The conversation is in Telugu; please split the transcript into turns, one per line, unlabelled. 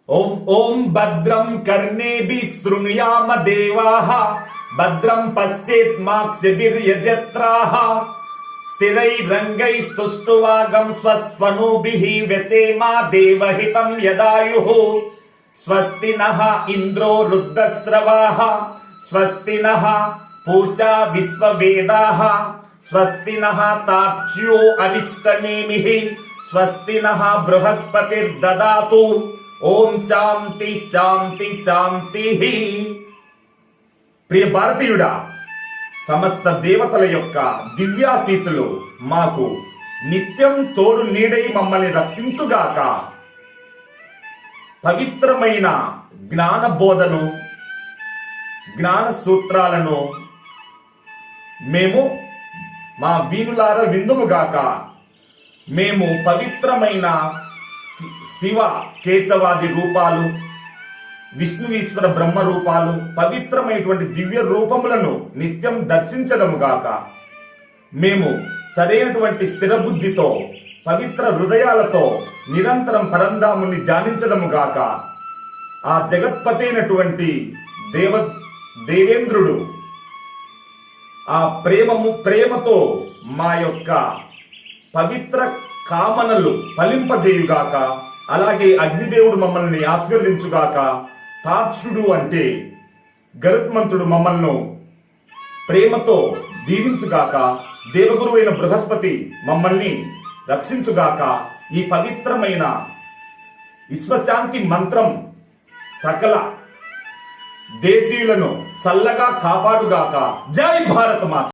ఓం ఓం భద్రం కర్ణేభిః శృణుయామ దేవాః భద్రం పశ్యేత్మాక్షభిర్యజత్రాః స్థిరైరంగైస్తుష్టువాగం స్వస్వనూభిః వ్యసేమా దేవహితం యదాయుః స్వస్తి నః ఇంద్రో వృద్ధశ్రవాః స్వస్తి నః పూషా విశ్వవేదాః స్వస్తి నః తార్క్ష్యో అరిష్టనేమిః స్వస్తి నః బృహస్పతిర్దదాతు. ఓం శాంతి శాంతి శాంతి. ప్రియ భారతీయుడా, సమస్త దేవతల యొక్క దివ్యాశీస్సులు మాకు నిత్యం తోడు నీడై మమ్మల్ని రక్షించుగాక. పవిత్రమైన జ్ఞాన బోధను, జ్ఞాన సూత్రాలను మేము మా వీనులార విందుముగాక. మేము పవిత్రమైన శివ కేశవాది రూపాలు, విష్ణువీశ్వర బ్రహ్మ రూపాలు, పవిత్రమైనటువంటి దివ్య రూపములను నిత్యం దర్శించదముగాక. మేము సరైనటువంటి స్థిర బుద్ధితో, పవిత్ర హృదయాలతో నిరంతరం పరంధాముని ధ్యానించదముగాక. ఆ జగత్పతైనటువంటి దేవేంద్రుడు ఆ ప్రేమతో మా యొక్క పవిత్ర కామనలు ఫలింపజేయుగాక. అలాగే అగ్నిదేవుడు మమ్మల్ని ఆశీర్వదించుగాక. తార్క్షుడు అంటే గరుత్మంతుడు మమ్మల్ని ప్రేమతో దీవించుగాక. దేవగురు అయిన బృహస్పతి మమ్మల్ని రక్షించుగాక. ఈ పవిత్రమైన విశ్వశాంతి మంత్రం సకల దేశీయులను చల్లగా కాపాడుగాక. జై భారత మాత.